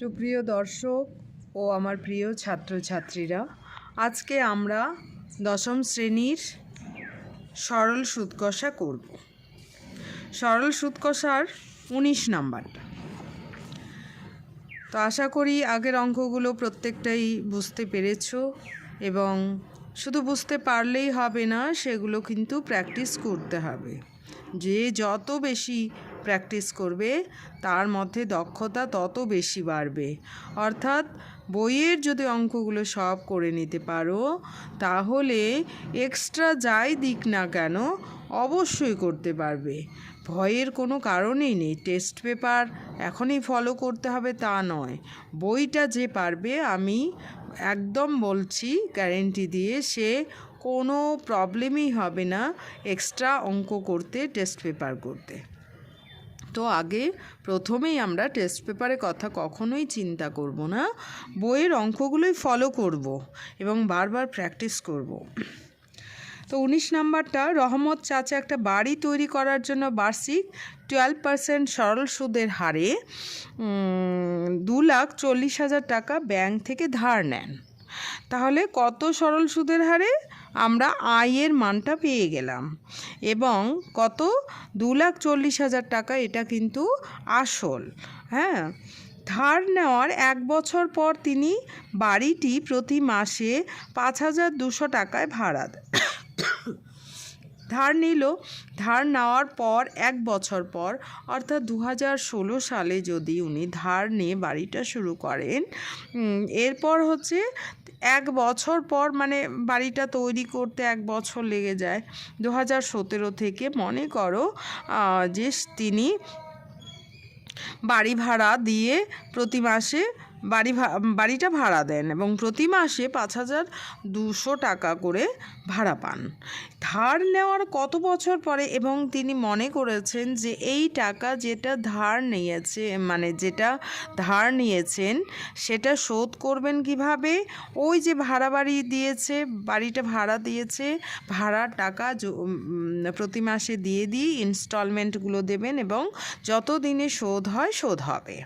সুপ্রিয় দর্শক ও আমার প্রিয় ছাত্রছাত্রীরা, আজকে আমরা দশম শ্রেণীর সরল সুদ কষা করব। সরল সুদ কষার 19 নাম্বারটা। তো আশা করি আগের অঙ্কগুলো প্রত্যেকটাই বুঝতে পেরেছো, এবং শুধু বুঝতে পারলেই হবে না, সেগুলো কিন্তু প্র্যাকটিস করতে হবে। যে যত বেশি প্র্যাকটিস করবে তার মধ্যে দক্ষতা তত বেশি বাড়বে। অর্থাৎ বইয়ের যদি অঙ্কগুলো সব করে নিতে পারো, তাহলে এক্সট্রা যাই দিক না কেন অবশ্যই করতে পারবে। ভয়ের কোনো কারণেই নেই। টেস্ট পেপার এখনই ফলো করতে হবে তা নয়, বইটা যে পারবে, আমি একদম বলছি গ্যারেন্টি দিয়ে, সে কোনো প্রবলেমই হবে না এক্সট্রা অঙ্ক করতে, টেস্ট পেপার করতে। তো আগে প্রথমেই আমরা টেস্ট পেপারের কথা কখনোই চিন্তা করব না, বইয়ের অঙ্কগুলোই ফলো করব এবং বারবার প্র্যাকটিস করব। তো 19 নাম্বারটা, রহমত চাচা একটা বাড়ি তৈরি করার জন্য বার্ষিক 12% সরল সুদের হারে 2,40,000 টাকা ব্যাংক থেকে ধার নেন। তাহলে কত সরল সুদের হারে? আমরা আয়ের মানটা পেয়ে গেলাম, এবং কত? 2,40,000 টাকা, এটা কিন্তু আসল। হ্যাঁ, ধার নেওয়ার 1 বছর পর তিনি বাড়িটি প্রতি মাসে 5,200 টাকায় ভাড়া দেন। ধার নিল, ধার নেওয়ার পর 1 বছর পর, অর্থাৎ 2016 সালে যদি উনি ধার নিয়ে বাড়িটা শুরু করেন, এরপর হচ্ছে 1 বছর পর, মানে বাড়িটা তৈরি করতে 1 বছর লেগে যায়। 2017 থেকে মনে করো যে তিনি বাড়ি ভাড়া দিয়ে প্রতি মাসে বাড়িটা ভাড়া দেন এবং প্রতি মাসে 5,200 টাকা করে ভাড়া পান। ধার নেওয়ার কত বছর পরে, এবং তিনি মনে করেছেন যে এই টাকা যেটা ধার নিয়েছে, মানে যেটা ধার নিয়েছেন সেটা শোধ করবেন কিভাবে? ওই যে ভাড়া বাড়ি দিয়েছে, বাড়িটা ভাড়া দিয়েছে, ভাড়ার টাকা প্রতি মাসে দিয়ে ইনস্টলমেন্টগুলো দেবেন, এবং যত দিনে শোধ হয় শোধ হবে।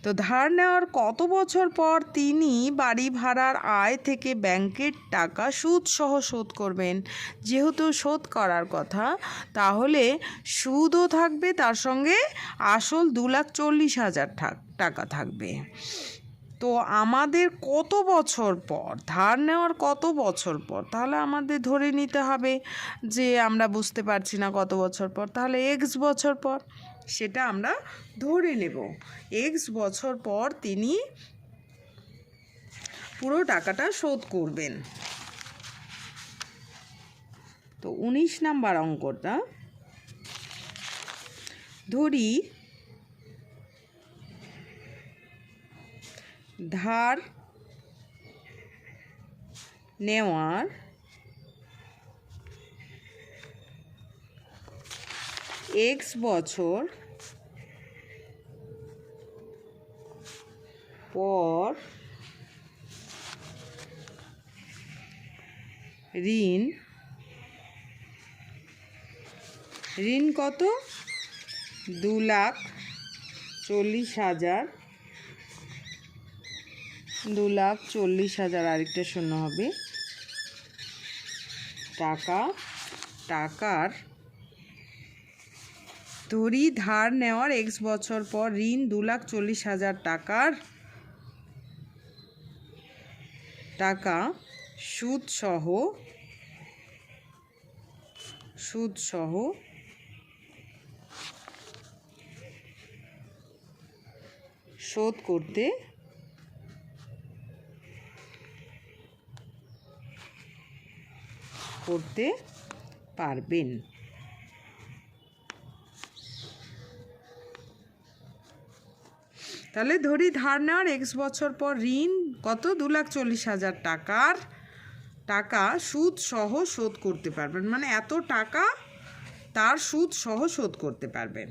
তো ধার নেওয়ার কত বছর পর তিনি বাড়ি ভাড়ার আয় থেকে ব্যাংকের টাকা সুদসহ শোধ করবেন? যেহেতু শোধ করার কথা, তাহলে সুদও থাকবে, তার সঙ্গে আসল 2,40,000 টাকা থাকবে। তো আমাদের কত বছর পর, ধার নেওয়ার কত বছর পর? তাহলে আমাদের ধরে নিতে হবে যে আমরা বুঝতে পারছি না কত বছর পর, তাহলে এক্স বছর পর, সেটা আমরা ধরে নেব। এক্স বছর পর তিনি পুরো টাকাটা শোধ করবেন। তো 19 নাম্বার অঙ্কটা ধরি, ধার নেওয়ার এক্স বছর পর ঋণ কত? 2,40,000, 2,40,000, আরেকটা শূন্য হবে, টাকার ধরি ধার নেওয়ার এক্স বছর পর ঋণ 2,40,000 টাকা সুদসহ শোধ করতে পারবেন। তাহলে ধরি ধার নেওয়ার এক্স বছর পর ঋণ কত? 2,40,000 টাকা সুদ সহ শোধ করতে পারবেন, মানে এত টাকা তার সুদ সহ শোধ করতে পারবেন।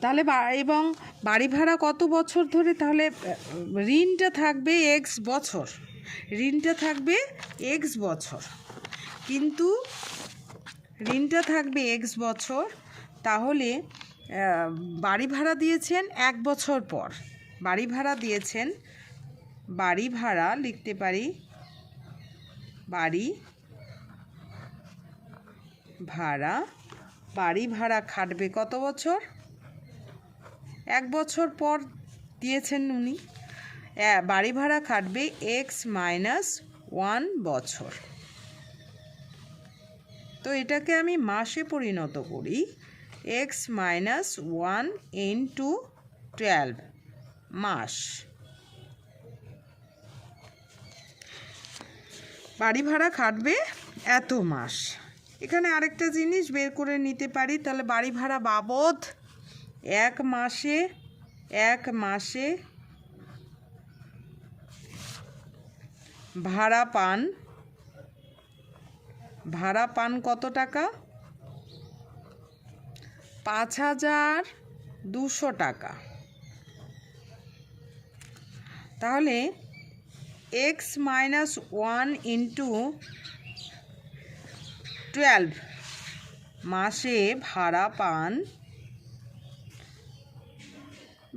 তাহলে এবং বাড়ি ভাড়া কত বছর ধরে? তাহলে ঋণটা থাকবে এক্স বছর, কিন্তু ঋণটা থাকবে এক্স বছর, তাহলে বাড়ি ভাড়া দিয়েছেন 1 বছর পর, বাড়ি ভাড়া দিয়েছেন, বাড়ি ভাড়া লিখতে পারি বাড়ি ভাড়া খাটবে কত বছর? 1 বছর পর দিয়েছেন উনি, বাড়ি ভাড়া খাটবে x-1 বছর। তো এটাকে আমি মাসে পরিণত করি, x-1 × 12 মাস। বাড়ি ভাড়া খাটবে এত মাস। এখানে আরেকটা জিনিস বের করে নিতে পারি, তাহলে বাড়ি ভাড়া বাবদ 1 মাসে ভাড়া পান কত টাকা? 5200 টাকা। তাহলে x-1 × 12 মাসে ভাড়া পান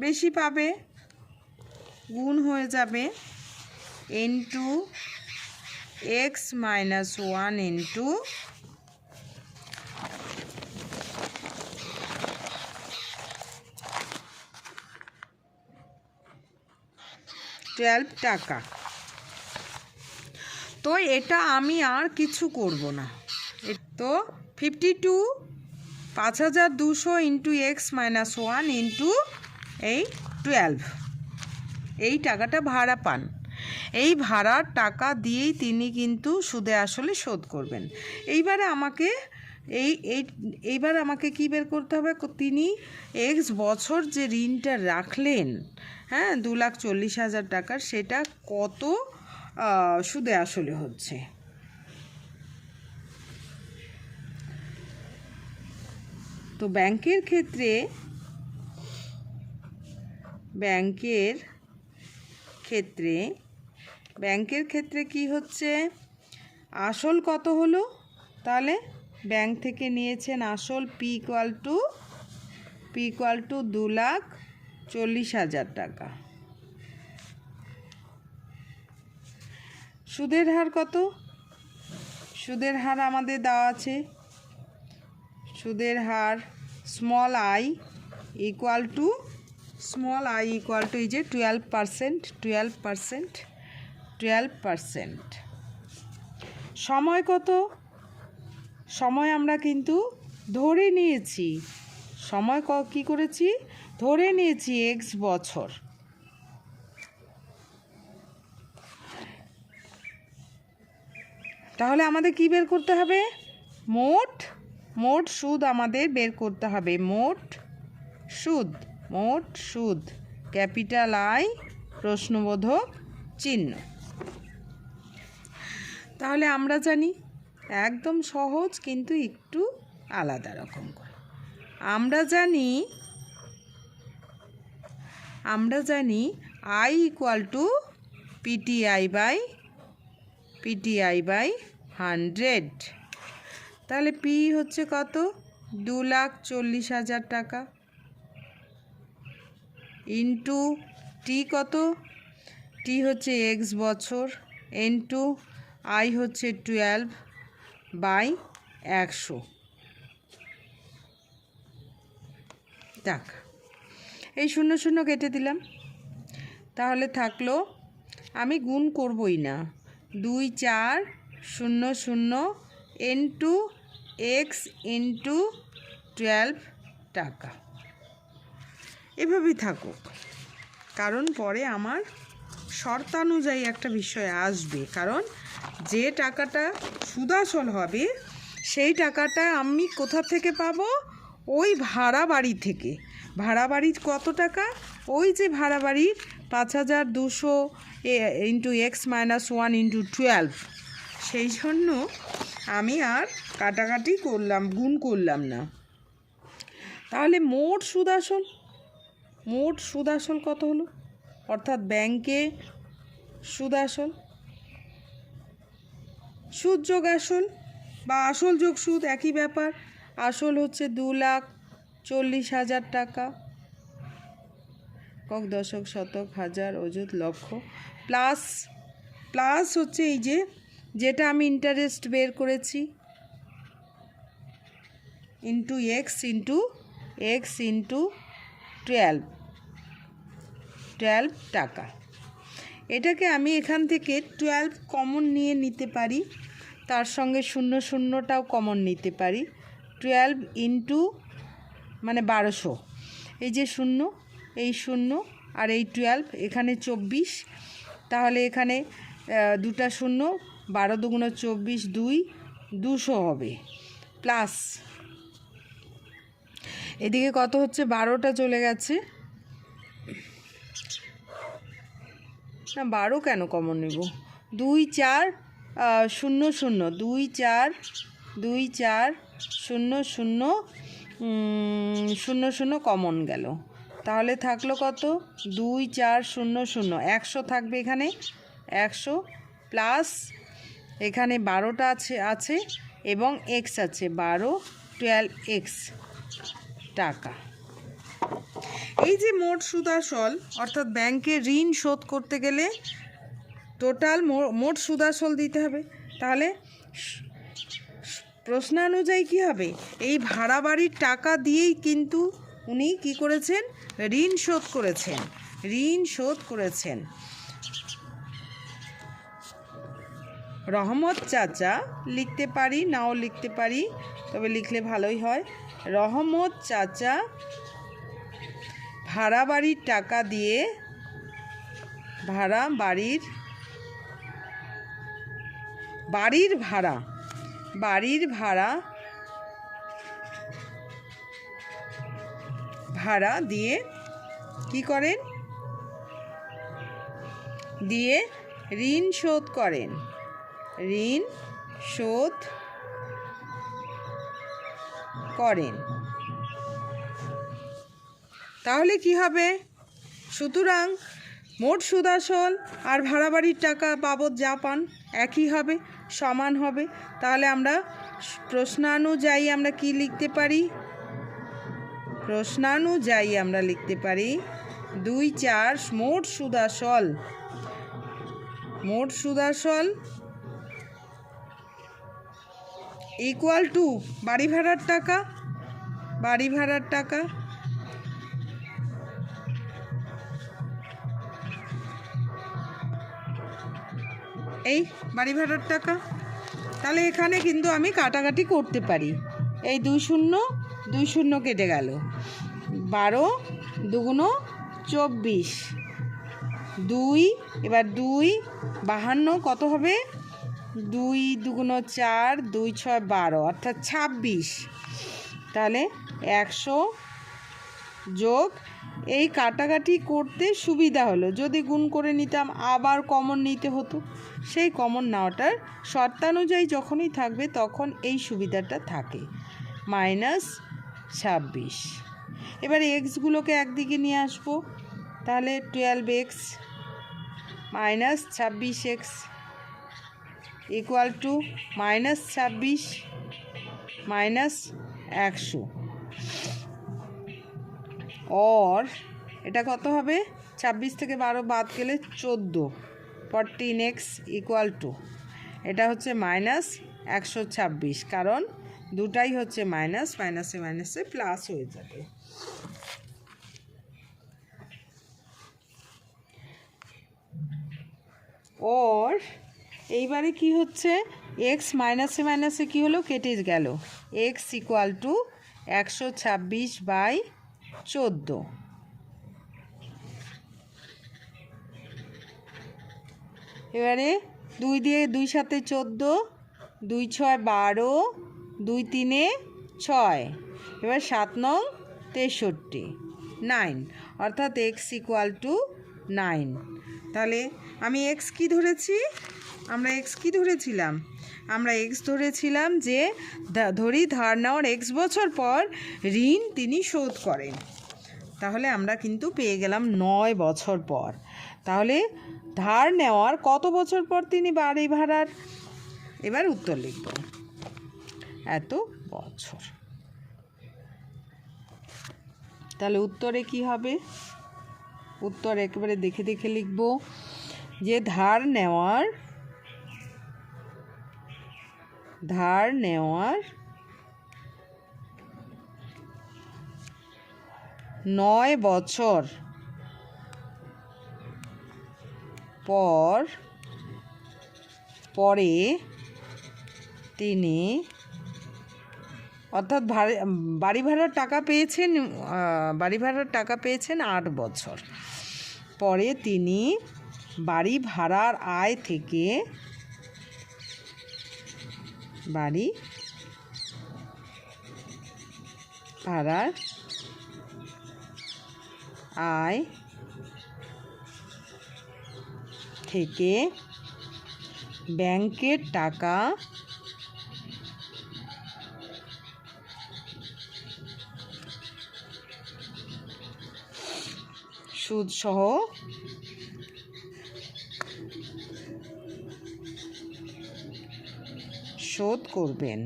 বেশি পাবে, গুণ হয়ে যাবে ইন্টু x-1 × 12 টাকা। তো এটা আমি আর কিছু করব না, তো 5200 × x-1 × এই 12, এই টাকাটা ভাড়া পান। এই ভাড়ার টাকা দিয়েই তিনি কিন্তু সুদে আসলে শোধ করবেন। এইবার আমাকে কি বের করতে হবে? তিনি x বছর যে ঋণটা রাখলেন, হ্যাঁ, 2,40,000 টাকার, সেটা কত সুদে আসলে হচ্ছে। তো ব্যাংকের ক্ষেত্রে কি হচ্ছে? আসল কত হলো? তাহলে ব্যাংক থেকে নিয়েছেন আসল p = 2,40,000 টাকা। সুদের হার কত? সুদের হার আমাদের দেওয়া আছে, সুদের হার i = এই যে 12%। সময় কত? সময় আমরা কিন্তু ধরে নিয়েছি, সময় কি করেছি? ধরে নিয়েছি x বছর। তাহলে আমাদের কি বের করতে হবে? মোট সুদ আমাদের বের করতে হবে। মোট সুদ ক্যাপিটাল I প্রশ্নবোধক চিহ্ন। তাহলে আমরা জানি, একদম সহজ কিন্তু একটু আলাদা রকম করে আমরা জানি I = PTI/100। তাহলে P হচ্ছে কত? 2,40,000 টাকা ইন্টু T কত? T হচ্ছে x বছর ইন্টু I হচ্ছে 12/100 টাকা। এই 0 কেটে দিলাম, তাহলে থাকলো, আমি গুণ করবই না, 2,400 ইন্টু x × 12 টাকা। এভাবেই থাকুক, কারণ পরে আমার শর্তানুযায়ী একটা বিষয় আসবে, কারণ যে টাকাটা সুদাসল হবে সেই টাকাটা আমি কোথা থেকে পাবো? ওই ভাড়া বাড়ি থেকে। ভাড়া বাড়ির কত টাকা? ওই যে ভাড়া বাড়ির 5,200 × x-1 × 12। সেই জন্য আমি আর কাটাকাটি করলাম, গুণ করলাম না। তাহলে মোট সুদ আসল কত হলো? অর্থাৎ ব্যাংকে সুদ আসল, সুদ যোগ আসল বা আসল যোগ সুদ একই ব্যাপার। আসল হচ্ছে 40,000 টাকা। কক, দশক, শতক, হাজার, অযুত, লক্ষ। প্লাস প্লাস হচ্ছে এই যেটা আমি ইন্টারেস্ট বের করেছি, ইন্টু এক্স ইন্টু 12 টাকা। এটাকে আমি এখান থেকে 12 কমন নিয়ে নিতে পারি, তার সঙ্গে 00টাও কমন নিতে পারি। 12 ইন্টু মানে 1200, এই যে 0, এই 0 আর এই 12, এখানে 24, তাহলে এখানে 2টা 0, 12 দুগুণ 24, 200 হবে। প্লাস এদিকে কত হচ্ছে, 12টা চলে গেছে না, 12 কেন কমন নেব, 2 4 0 0, 2 4 0 0 0 কমন গেল, তাহলে থাকলো কত, 2 4 0 0, 100 থাকবে এখানে, 100 প্লাস এখানে 12টা আছে এবং এক্স আছে, 12 এক্স টাকা। এই যে মোট সুদ আসল, অর্থাৎ ব্যাংকে ঋণ শোধ করতে গেলে টোটাল মোট সুদ আসল দিতে হবে। তাহলে প্রশ্নানুযায়ী কী হবে, এই ভাড়া বাড়ির টাকা দিয়েই কিন্তু উনি কি করেছেন, ঋণ শোধ করেছেন। রহমত চাচা লিখতে পারি, নাও লিখতে পারি, তবে লিখলে ভালোই হয়। রহমত চাচা ভাড়া বাড়ির টাকা দিয়ে বাড়ির ভাড়া দিয়ে কি করেন, দিয়ে ঋণ শোধ করেন। তাহলে কি হবে, সুতরাং মোট সুদ আসল আর ভাড়া বাড়ির টাকা বাবদ যা পান একই হবে, সমান হবে। তাহলে আমরা প্রশ্নানুযায়ী আমরা কি লিখতে পারি, লিখতে পারি 2 4 মোট সুদ আসল ইকুয়াল টু বাড়ি ভাড়ার টাকা, এই বাড়ি ভাড়ার টাকা। তাহলে এখানে কিন্তু আমি কাটাকাটি করতে পারি, এই 2 0 কেটে গেল, 12 দুগুণ 24, 2 এবার 2 52 কত হবে, 2 দুগুণ 4, 2 6 12, অর্থাৎ 26। তাহলে 100 যোগ, এই কাটাকাটি করতে সুবিধা হলো, যদি গুণ করে নিতাম আবার কমন নিতে হতো, সেই কমন নেওয়াটার শর্তানুযায়ী যখনই থাকবে তখন এই সুবিধাটা থাকে, -26। এবার এক্সগুলোকে একদিকে নিয়ে আসবো, তাহলে 12x -26x ইকুয়াল টু -26 -100, और এটা কত হবে, 26 থেকে 12 বাদ গেলে 14, 14x ইকুয়াল টু, এটা হচ্ছে -126, কারণ দুটাই হচ্ছে মাইনাস, মাইনাসে প্লাস হয়ে যাবে। और এইবারে কি হচ্ছে, এক্স মাইনাসে কি হলো, কেটে গেল, এক্স ইকুয়াল টু 126/14। এবারে 2 দিয়ে 2 সাথে 14, 2 6 12, 2 3 6, এবার 7 9 63, 9, অর্থাৎ এক্স ইকুয়াল টু 9। তাহলে আমি এক্স কি ধরেছি, আমরা এক্স ধরেছিলাম যে ধার নেওয়ার এক্স বছর পর ঋণ তিনি শোধ করেন, তাহলে আমরা কিন্তু পেয়ে গেলাম 9 বছর পর। তাহলে ধার নেওয়ার কত বছর পর তিনি বাড়ি ভাড়ার, এবার উত্তর লিখব, এত বছর। তাহলে উত্তরে কি হবে? উত্তর একেবারে দেখে দেখে লিখব যে ধার নেওয়ার 9 বছর পরে তিনি, অর্থাৎ বাড়ি ভাড়ার টাকা পেয়েছেন 8 বছর পরে তিনি বাড়ি ভাড়ার আয় থেকে ব্যাংকের টাকা সুদসহ শোধ করবেন।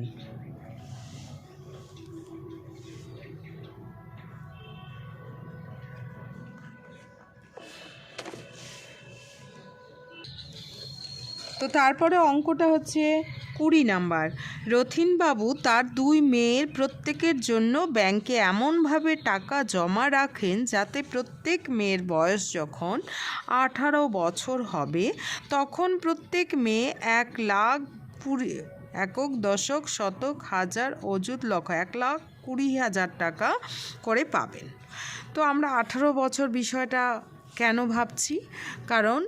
তো তারপরে অঙ্কটা হচ্ছে 20 নাম্বার। রথীনবাবু তার 2 মেয়ের প্রত্যেকের জন্য ব্যাংকে এমনভাবে টাকা জমা রাখেন যাতে প্রত্যেক মেয়ের বয়স যখন 18 বছর হবে তখন প্রত্যেক মেয়ে 1,20,000 একক, দশক, শতক, হাজার, অযুত, লক্ষ 1,20,000 টাকা করে পাবেন। তো আমরা 18 বছর বিষয়টা কেন ভাবছি? কারণ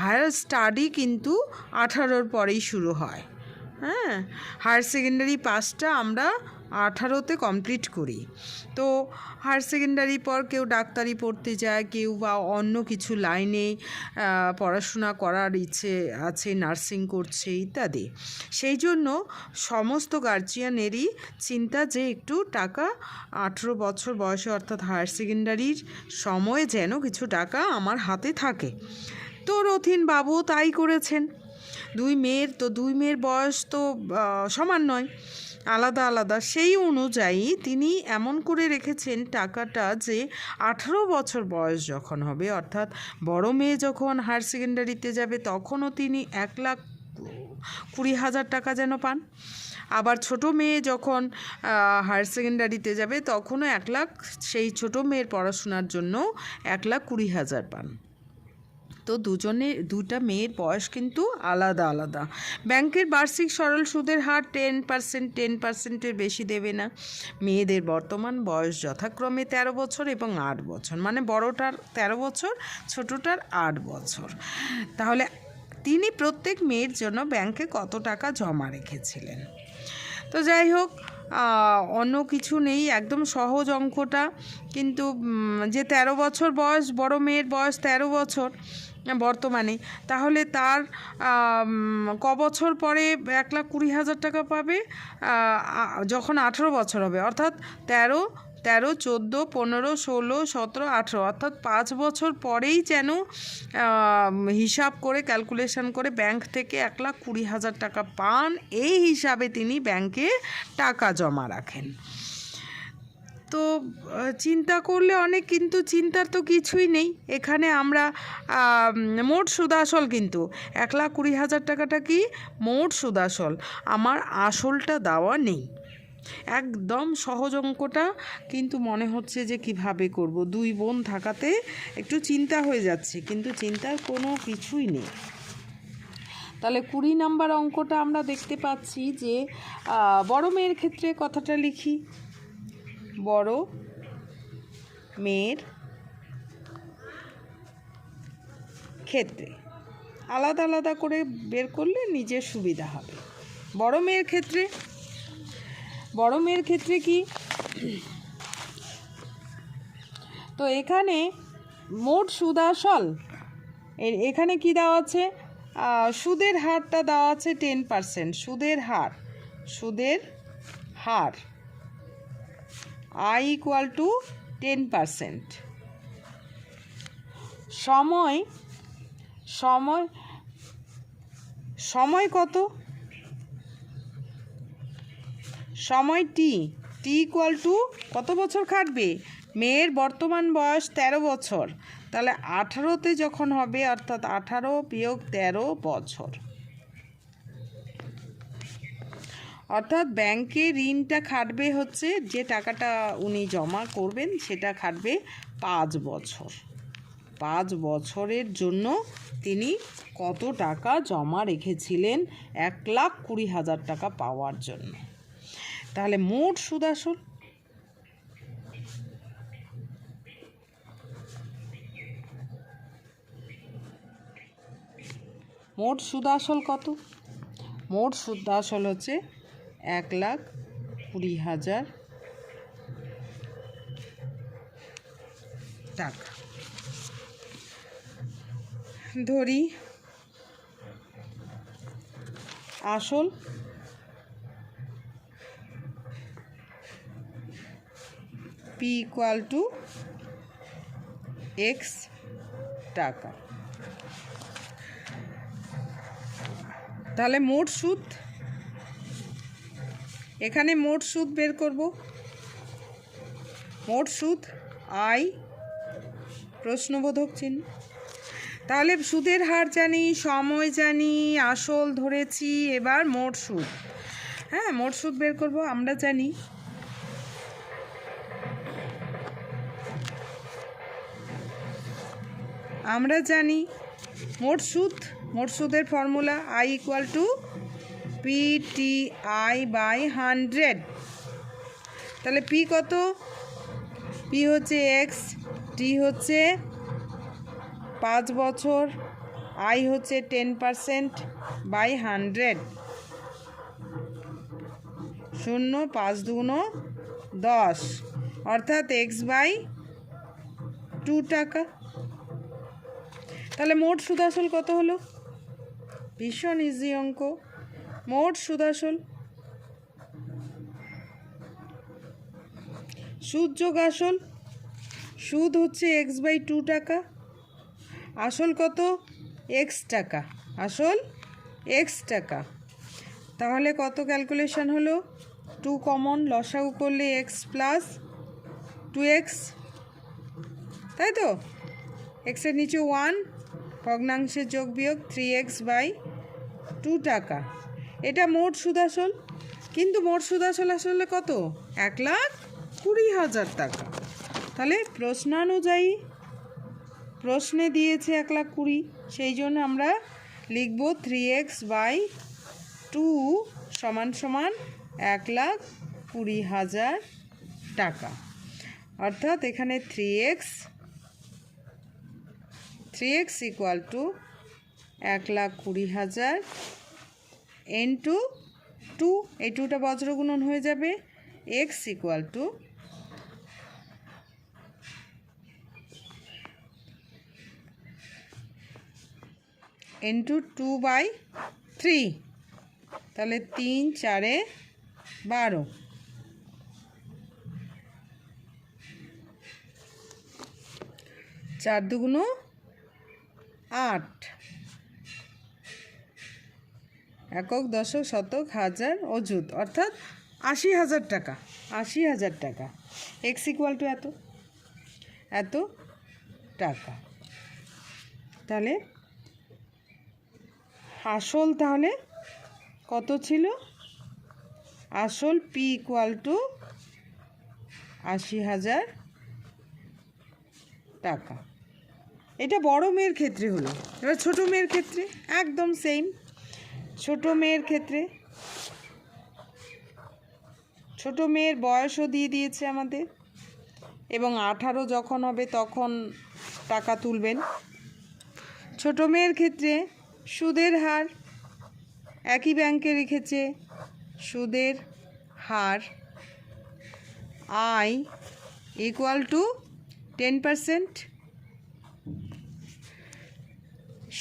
হায়ার স্টাডি কিন্তু 18-র পরেই শুরু হয়। হ্যাঁ, হায়ার সেকেন্ডারি পাসটা আমরা 18-তে কমপ্লিট করি। তো হায়ার সেকেন্ডারি পর কেউ ডাক্তারি পড়তে যায়, কেউ বা অন্য কিছু লাইনে পড়াশোনা করার ইচ্ছে আছে, নার্সিং করছে ইত্যাদি। সেই জন্য সমস্ত গার্জিয়ানেরই চিন্তা যে একটু টাকা 18 বছর বয়সে অর্থাৎ হায়ার সেকেন্ডারির সময়ে যেন কিছু টাকা আমার হাতে থাকে। তো রথীনবাবু তাই করেছেন। 2 মেয়ের বয়স তো সমান নয়, আলাদা আলাদা। সেই অনুযায়ী তিনি এমন করে রেখেছেন টাকাটা যে 18 বছর বয়স যখন হবে, অর্থাৎ বড় মেয়ে যখন হায়ার সেকেন্ডারিতে যাবে তখনও তিনি 1,20,000 টাকা যেন পান। আবার ছোট মেয়ে যখন হায়ার সেকেন্ডারিতে যাবে তখনও 1 লাখ, সেই ছোট মেয়ের পড়াশোনার জন্য 1,20,000 পান। তো দুটা মেয়ের বয়স কিন্তু আলাদা আলাদা। ব্যাংকের বার্ষিক সরল সুদের হার 10%-10%-এর বেশি দেবে না। মেয়েদের বর্তমান বয়স যথাক্রমে 13 বছর এবং 8 বছর, মানে বড়টার 13 বছর, ছোটটার 8 বছর। তাহলে তিনি প্রত্যেক মেয়ের জন্য ব্যাংকে কত টাকা জমা রেখেছিলেন? তো যাই হোক, অন্য কিছু নেই, একদম সহজ অঙ্কটা। কিন্তু যে 13 বছর বয়স, বড় মেয়ের বয়স 13 বছর বর্তমানে, তাহলে তার ক বছর পরে 1,20,000 টাকা পাবে? যখন 18 বছর হবে, অর্থাৎ 13, 14, 15, 16, 17, 18, অর্থাৎ 5 বছর পরেই যেন হিসাব করে ক্যালকুলেশন করে ব্যাংক থেকে 1,20,000 টাকা পান। এই হিসাবে তিনি ব্যাংকে টাকা জমা রাখেন। তো চিন্তা করলে অনেক, কিন্তু চিন্তার তো কিছুই নেই। এখানে আমরা মোট সুদাসল, কিন্তু 1,20,000 টাকাটা কি মোট সুদাসল, আমার আসলটা দেওয়া নেই। একদম সহজ অঙ্কটা, কিন্তু মনে হচ্ছে যে কিভাবে করব। 2 বোন থাকাতে একটু চিন্তা হয়ে যাচ্ছে, কিন্তু চিন্তার কোনো কিছুই নেই। তাহলে 20 নাম্বার অঙ্কটা আমরা দেখতে পাচ্ছি যে বড় মেয়ের ক্ষেত্রে কথাটা লিখি। বড় মেয়ের ক্ষেত্রে আলাদা আলাদা করে বের করলে নিজের সুবিধা হবে। বড় মেয়ের ক্ষেত্রে কি? তো এখানে মোট সুদ আসল, এখানে কি দেওয়া আছে? সুদের হারটা দেওয়া আছে 10%। সুদের হার I = 10%। সময় কত? সময় T = কত বছর খাটবে? মেয়ের বর্তমান বয়স 13 বছর, তাহলে 18তে যখন হবে অর্থাৎ 18 বিয়োগ 13 বছর, অর্থাৎ ব্যাংকে ঋণটা খাটবে হচ্ছে যে টাকাটা উনি জমা করবেন সেটা খাটবে 5 বছর। 5 বছরের জন্য তিনি কত টাকা জমা রেখেছিলেন 1,20,000 টাকা পাওয়ার জন্য। তাহলে মোট সুদ আসল কত? মোট সুদ আসল হচ্ছে 1,20,000 টাকা। ধরি আসল P = X টাকা। তাহলে মোট সুদ, এখানে মোট সুদ বের করব। মোট সুদ I প্রশ্নবোধক চিহ্ন। তাহলে সুদের হার জানি, সময় জানি, আসল ধরেছি, এবার মোট সুদ। হ্যাঁ, মোট সুদ বের করব। আমরা জানি মোট সুদের ফর্মুলা I = PTI/100। তাহলে P কত? P হচ্ছে X, T হচ্ছে 5 বছর, I হচ্ছে 10%/100। 0 5 2 10, অর্থাৎ X/2 টাকা। তাহলে মোট সুদ আসল কত হলো? ভীষণ ইজি অঙ্ক। মোট সুদ আসল, সুদ যোগ আসল, সুদ হচ্ছে X/2 টাকা, আসল কত? X টাকা, আসল X টাকা। তাহলে কত ক্যালকুলেশন হলো? 2 কমন, লসাগু করলে X + 2X, তাই তো? এক্সের নিচে 1, ভগ্নাংশের যোগ বিয়োগ 3X/2 টাকা। এটা মোট সুদ আসল, কিন্তু মোট সুদ আসল আসলে কত? 1,20,000 টাকা। তাহলে প্রশ্নানুযায়ী প্রশ্নে দিয়েছে 1,20,000, সেই জন্য আমরা লিখব 3X/2 = 1,20,000 টাকা। অর্থাৎ এখানে 3x = 1,20,000 × 2, এই 2টা বজ্রগুণন হয়ে যাবে। X = × 2/3, তাহলে 3 4 12, 4 2 8, একক দশক শতক হাজার অযুত, অর্থাৎ 80,000 টাকা। 80,000 টাকা। X = এত টাকা। তাহলে আসল তাহলে কত ছিল? আসল P = 80,000 টাকা। এটা বড় মেয়ের ক্ষেত্রে হলো। এবার ছোট মেয়ের ক্ষেত্রে একদম সেম। ছোট মেয়ের ক্ষেত্রে ছোট মেয়ের বয়সও দিয়ে দিয়েছে আমাদের, এবং 18 যখন হবে তখন টাকা তুলবেন। ছোট মেয়ের ক্ষেত্রে সুদের হার একই ব্যাংকে রেখেছে, সুদের হার I = 10%।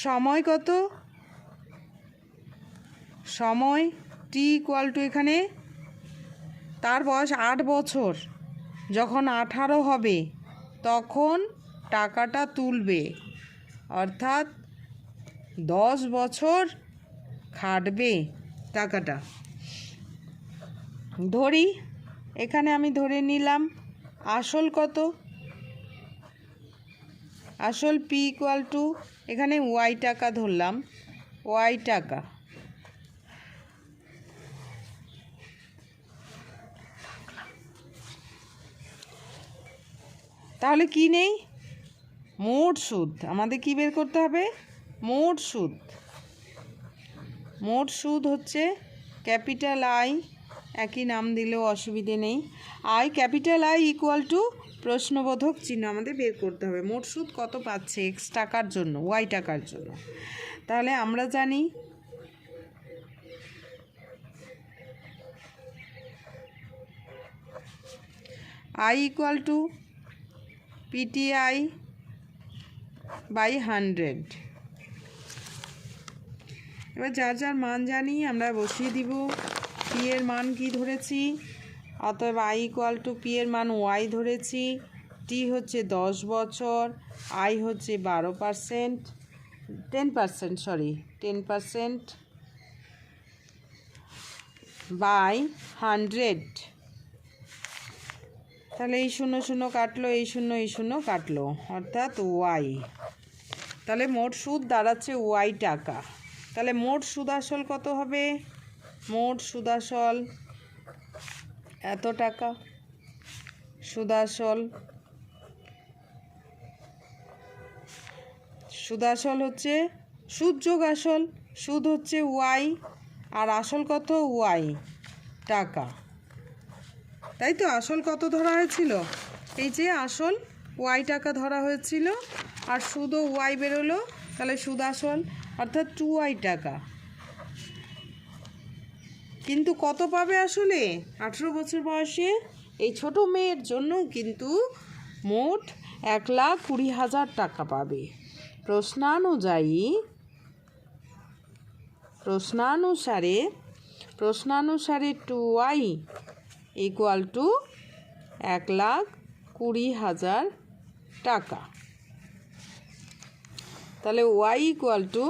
সময় কত? সময় T = এখানে তার বয়স 8 বছর, যখন 18 হবে তখন টাকাটা তুলবে, অর্থাৎ 10 বছর খাটবে টাকাটা। ধরি, এখানে আমি ধরে নিলাম আসল কত? আসল পি ইকুয়াল টু, এখানে ওয়াই টাকা ধরলাম, ওয়াই টাকা, তাহলে কি নেই? মোট সুদ। আমাদের কি বের করতে হবে? মোট সুদ। মোট সুদ হচ্ছে ক্যাপিটাল আই, একই নাম দিলেও অসুবিধে নেই। I, capital I equal two প্রশ্নবোধক চিহ্ন আমাদের বের করতে হবে। মোট সুদ কত পাচ্ছে এক্স টাকার জন্য, ওয়াই টাকার জন্য। তাহলে আমরা জানি I equal to PTI by 100। এবার যার যার মান জানি আমরা বসিয়ে দিব। পি এর মান কি ধরেছি? অতএব আই ইকুয়াল টু পি এর মান ওয়াই ধরেছি, টি হচ্ছে 10 বছর, আই হচ্ছে 12%, 10% বাই 100। তাহলে এই 0 0 কাটলো, এই 0 কাটলো, অর্থাৎ ওয়াই। তাহলে মোট সুদ দাঁড়াচ্ছে ওয়াই টাকা। তাহলে মোট সুদ আসল কত হবে? মোট সুদ আসল এত টাকা। সুদ আসল হচ্ছে সুদ যোগ আসল। সুদ হচ্ছে ওয়াই আর আসল কত? ওয়াই টাকা। তাই তো? আসল কত ধরা হয়েছিল? এই যে আসল ওয়াই টাকা ধরা হয়েছিল, আর সুদও ওয়াই বেরোলো, তাহলে সুদ আসল অর্থাৎ 2y টাকা। কিন্তু কত পাবে আসলে 18 বছর বয়সে এই ছোট মেয়ের জন্য? কিন্তু মোট 1,20,000 টাকা পাবে। প্রশ্নানুসারে 2y ইকুয়াল টু 1,20,000 টাকা। তাহলে y ইকুয়াল টু,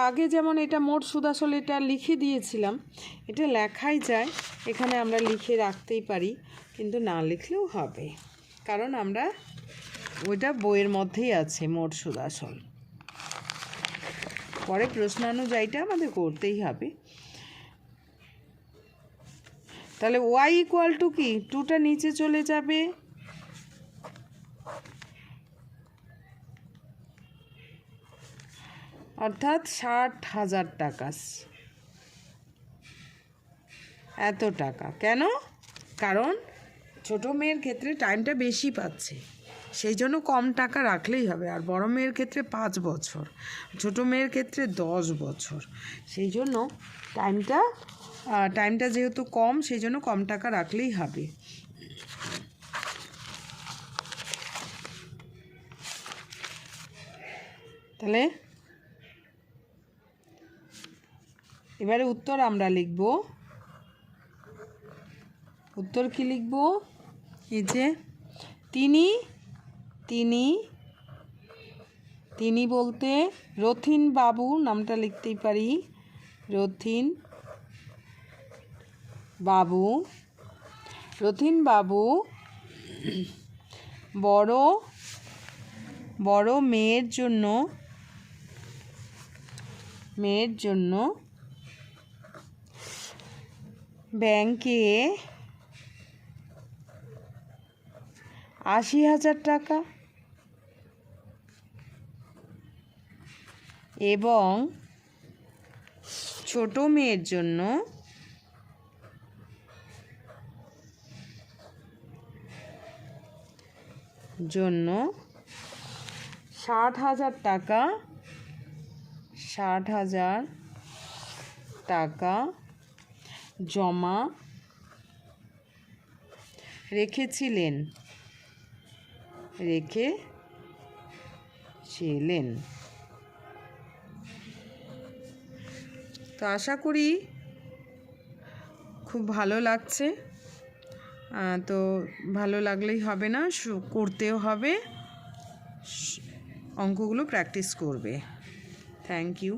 আগে যেমন এটা মোট সুদ আসলে এটা লিখে দিয়েছিলাম, এটা লেখাই যায়, এখানে আমরা লিখে রাখতেই পারি, কিন্তু না লিখলেও হবে, কারণ আমরা ওইটা বইয়ের মধ্যেই আছে মোট সুদ আসল। পরে প্রশ্নানুযায়ীটা আমাদের করতেই হবে। তাহলে ওয়াই ইকুয়াল টু কি? 2টা নিচে চলে যাবে, অর্থাৎ 60,000 টাকা। এত টাকা কেন? কারণ ছোট মেয়ের ক্ষেত্রে টাইমটা বেশি পাচ্ছে, সেই জন্য কম টাকা রাখলেই হবে। আর বড় মেয়ের ক্ষেত্রে 5 বছর, ছোট মেয়ের ক্ষেত্রে 10 বছর, সেই জন্য টাইমটা যেহেতু কম, সেই জন্য কম টাকা রাখলেই হবে। তাহলে এবারে উত্তর আমরা লিখব। উত্তর কি লিখব? এই যে তিনি বলতে রথিন বাবু নামটা লিখতেই পারি, রথিন বাবু বড় মেয়ের জন্য ব্যাংকে 80,000 টাকা এবং ছোট মেয়ের জন্য 60,000 টাকা জমা রেখেছিলেন। তো আশা করি খুব ভালো লাগছে। তো ভালো লাগলেই হবে না, করতেও হবে, অঙ্কগুলো প্র্যাকটিস করবে। Thank you.